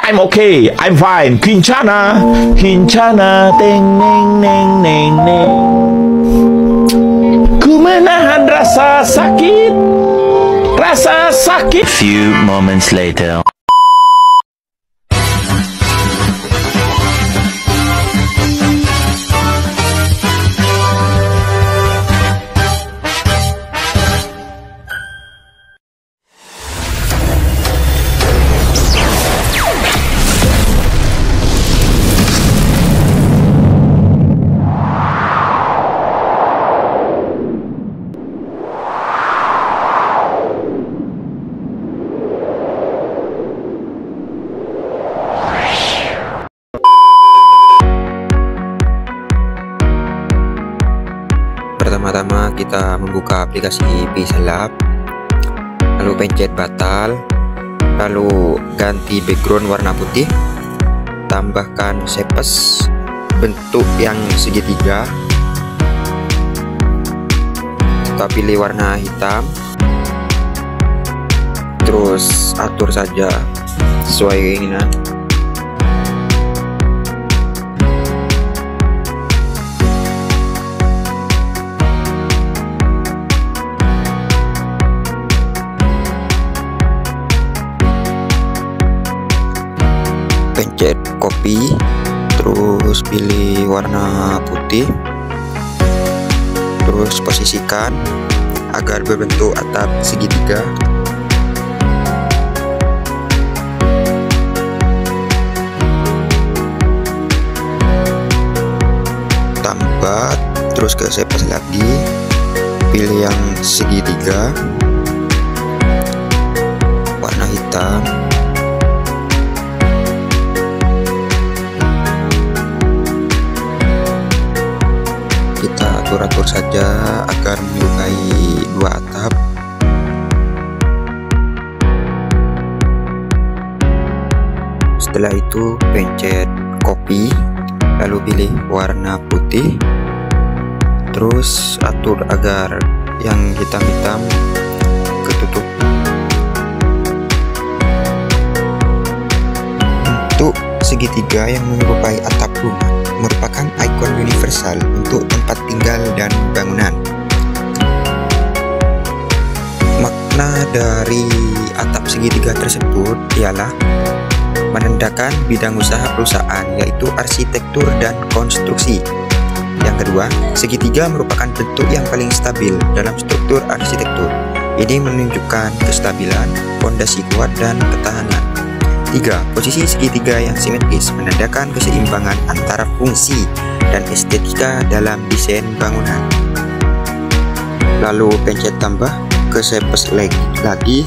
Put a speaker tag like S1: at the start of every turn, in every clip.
S1: I'm okay, I'm fine. Kincana, Kincana, teng neng neng neng neng. Ku menahan rasa sakit, rasa sakit.
S2: Few moments later.
S3: Pertama-tama kita membuka aplikasi Pisalab, lalu pencet batal, lalu ganti background warna putih, tambahkan shapes bentuk yang segitiga, kita pilih warna hitam, terus atur saja sesuai keinginan. Pencet copy, terus pilih warna putih, terus posisikan agar berbentuk atap segitiga. Tambah, terus ke shapes lagi, pilih yang segitiga, warna hitam. Kita atur-atur saja agar menyerupai dua atap. Setelah itu pencet copy, lalu pilih warna putih, terus atur agar yang hitam-hitam ketutup. Untuk segitiga yang menyerupai atap rumah merupakan ikon universal untuk tempat tinggal dan bangunan. Makna dari atap segitiga tersebut ialah menandakan bidang usaha perusahaan, yaitu arsitektur dan konstruksi. Yang kedua, segitiga merupakan bentuk yang paling stabil dalam struktur arsitektur. Ini menunjukkan kestabilan, fondasi kuat, dan ketahanan. 3. Posisi segitiga yang simetris menandakan keseimbangan antara fungsi dan estetika dalam desain bangunan. Lalu pencet tambah ke shapes lagi,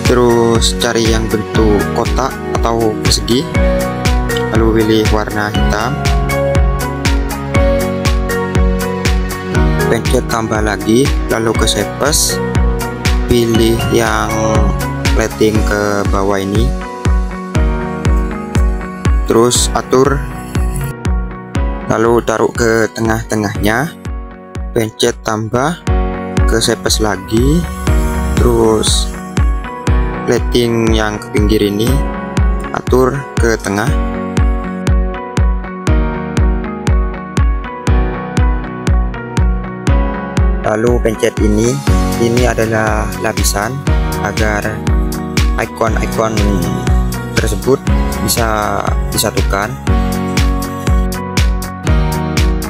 S3: terus cari yang bentuk kotak atau persegi, lalu pilih warna hitam, pencet tambah lagi, lalu ke shapes, pilih yang lighting ke bawah ini, terus atur, lalu taruh ke tengah-tengahnya, pencet tambah ke shapes lagi, terus lighting yang ke pinggir ini atur ke tengah. Lalu pencet ini adalah lapisan agar ikon-ikon tersebut bisa disatukan.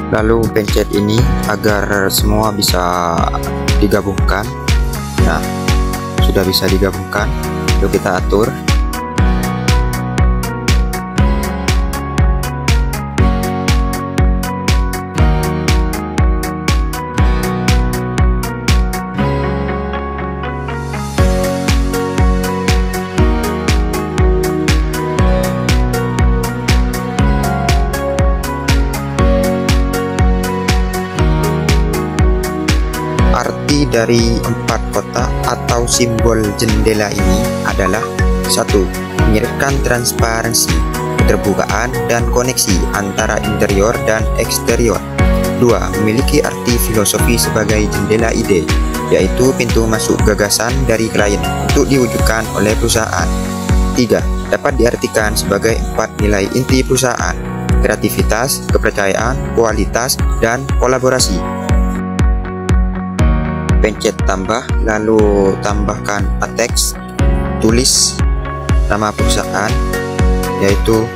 S3: Lalu pencet ini agar semua bisa digabungkan. Nah, sudah bisa digabungkan. Lalu kita atur. Arti dari 4 kotak atau simbol jendela ini adalah: 1. Menyiratkan transparansi, keterbukaan, dan koneksi antara interior dan eksterior. 2. Memiliki arti filosofi sebagai jendela ide, yaitu pintu masuk gagasan dari klien untuk diwujudkan oleh perusahaan. 3. dapat diartikan sebagai 4 nilai inti perusahaan: kreativitas, kepercayaan, kualitas, dan kolaborasi. Pencet tambah, lalu tambahkan teks, tulis nama perusahaan, yaitu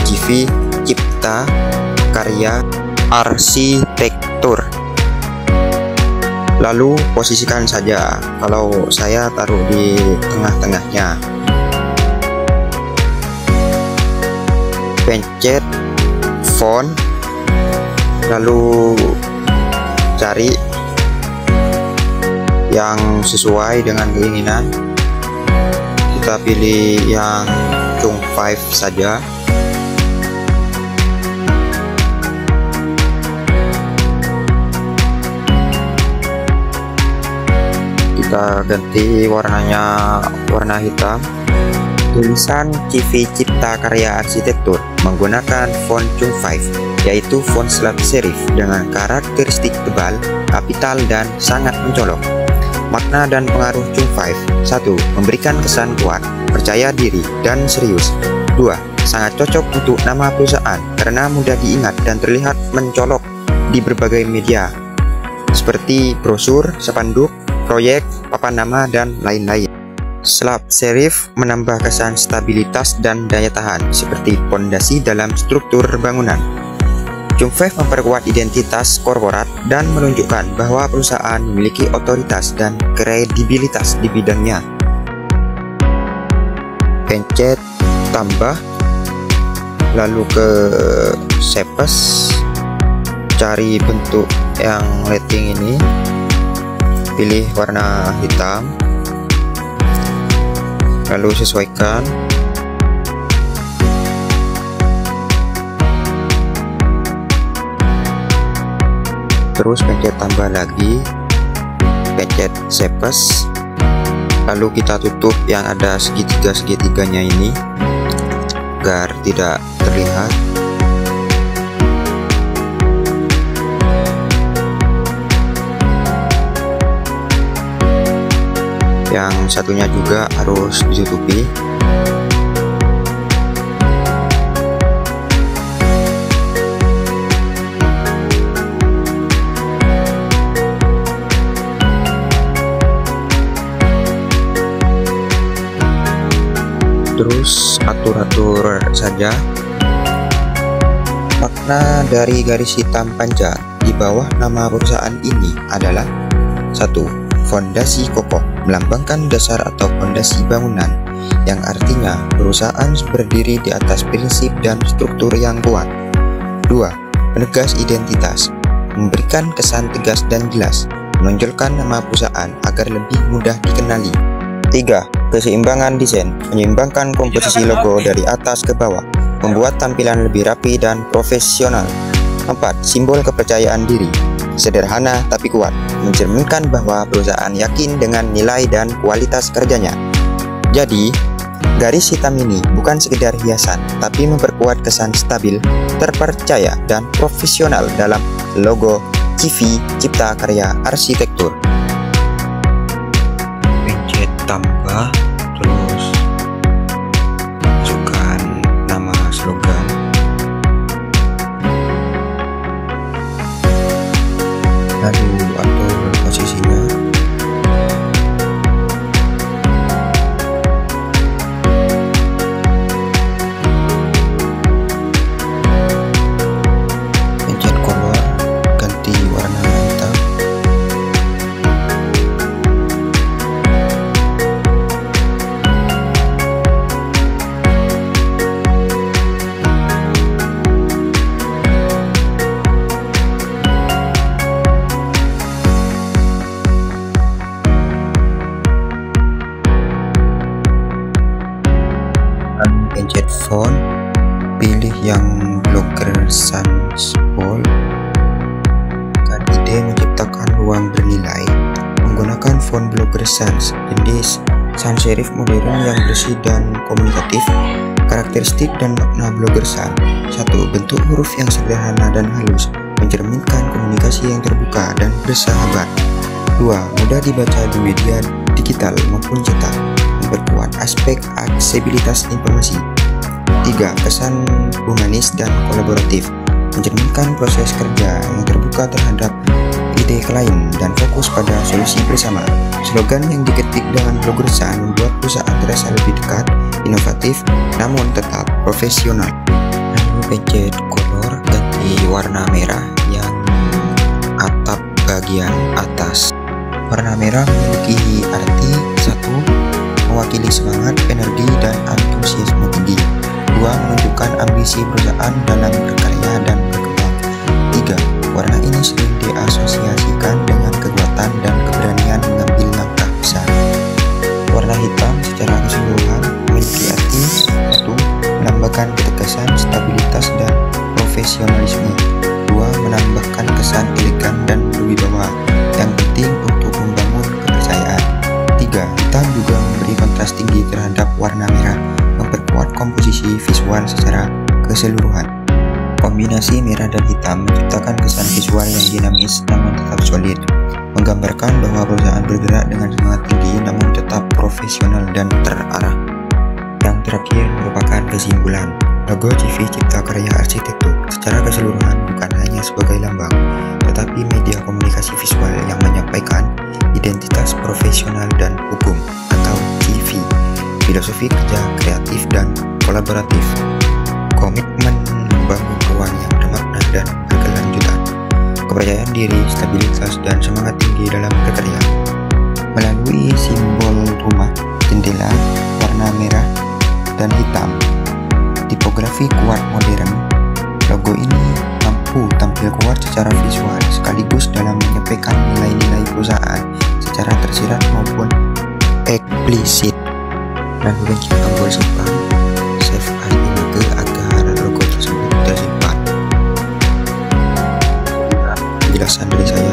S3: CV Cipta Karya Arsitektur. Lalu posisikan saja, kalau saya taruh di tengah-tengahnya. Pencet font, lalu cari yang sesuai dengan keinginan. Kita pilih yang Chung 5 saja. Kita ganti warnanya warna hitam. Tulisan CV Cipta Karya Arsitektur menggunakan font Chung 5, yaitu font sans serif dengan karakteristik tebal, kapital, dan sangat mencolok. Makna dan pengaruh Chung 5: 1. Memberikan kesan kuat, percaya diri, dan serius. 2. Sangat cocok untuk nama perusahaan karena mudah diingat dan terlihat mencolok di berbagai media seperti brosur, spanduk, proyek, papan nama, dan lain-lain. Sans serif menambah kesan stabilitas dan daya tahan seperti pondasi dalam struktur bangunan. Chung 5 memperkuat identitas korporat dan menunjukkan bahwa perusahaan memiliki otoritas dan kredibilitas di bidangnya. Pencet tambah, lalu ke shapes, cari bentuk yang lighting ini, pilih warna hitam, lalu sesuaikan. Terus pencet tambah lagi, pencet shapes, lalu kita tutup yang ada segitiga-segitiganya ini agar tidak terlihat. Yang satunya juga harus ditutupi. Terus atur-atur saja. Makna dari garis hitam panjang di bawah nama perusahaan ini adalah: 1. Fondasi kokoh, melambangkan dasar atau fondasi bangunan, yang artinya perusahaan berdiri di atas prinsip dan struktur yang kuat. 2. Penegas identitas, memberikan kesan tegas dan jelas, menonjolkan nama perusahaan agar lebih mudah dikenali. 3. Keseimbangan desain, menyeimbangkan komposisi logo dari atas ke bawah, membuat tampilan lebih rapi dan profesional. 4. Simbol kepercayaan diri, sederhana tapi kuat, mencerminkan bahwa perusahaan yakin dengan nilai dan kualitas kerjanya. Jadi, garis hitam ini bukan sekedar hiasan, tapi memperkuat kesan stabil, terpercaya, dan profesional dalam logo CV Cipta Karya Arsitektur. Pencet tambah, terus masukkan nama slogan, lalu atur posisinya. Pencet color, ganti warna hitam. Pencet font, pilih yang Blogger Sans Bold. Ide menciptakan ruang bernilai menggunakan font Blogger Sans, jenis sans serif modern yang bersih dan komunikatif. Karakteristik dan makna Blogger Sans: 1. Bentuk huruf yang sederhana dan halus, mencerminkan komunikasi yang terbuka dan bersahabat. 2. Mudah dibaca di media digital maupun cetak, memperkuat aspek aksesibilitas informasi. 3. Kesan humanis dan kolaboratif, mencerminkan proses kerja yang terbuka terhadap ide klien dan fokus pada solusi bersama. Slogan yang diketik dengan logo perusahaan membuat perusahaan terasa lebih dekat, inovatif, namun tetap profesional. Lalu pencet color, ganti warna merah yang atap bagian atas. Warna merah memiliki arti 1. Mewakili semangat, energi, dan antusiasme tinggi. 2. Menunjukkan ambisi perusahaan dalam berkarya dan berkembang. 3. Warna ini sering diasosiasikan dengan kekuatan dan keberanian mengambil langkah besar. Warna hitam secara keseluruhan memiliki arti 1. Menambahkan ketegasan, stabilitas, dan profesionalisme. 2. Menambahkan kesan elegan dan berwibawa yang penting untuk membangun kepercayaan. 3. Hitam juga memberi kontras tinggi terhadap warna merah, memperkuat komposisi visual secara keseluruhan. Kombinasi merah dan hitam menciptakan kesan visual yang dinamis namun tetap solid, menggambarkan bahwa perusahaan bergerak dengan semangat tinggi namun tetap profesional dan terarah. Yang terakhir merupakan kesimpulan. Logo CV Cipta Karya Arsitektur secara keseluruhan bukan hanya sebagai lambang, tetapi media komunikasi visual yang menyampaikan identitas profesional dan hukum atau CV, filosofi kerja kreatif dan kolaboratif, komitmen membangun ruang yang bermakna dan berkelanjutan, kepercayaan diri, stabilitas, dan semangat tinggi dalam berkarya. Melalui simbol rumah, jendela, warna merah dan hitam, tipografi kuat modern, logo ini mampu tampil kuat secara visual sekaligus dalam menyampaikan nilai-nilai perusahaan secara tersirat maupun eksplisit. Lalu pencet tombol simpan, save as image agar logo tersebut tersimpan. Penjelasan dari saya.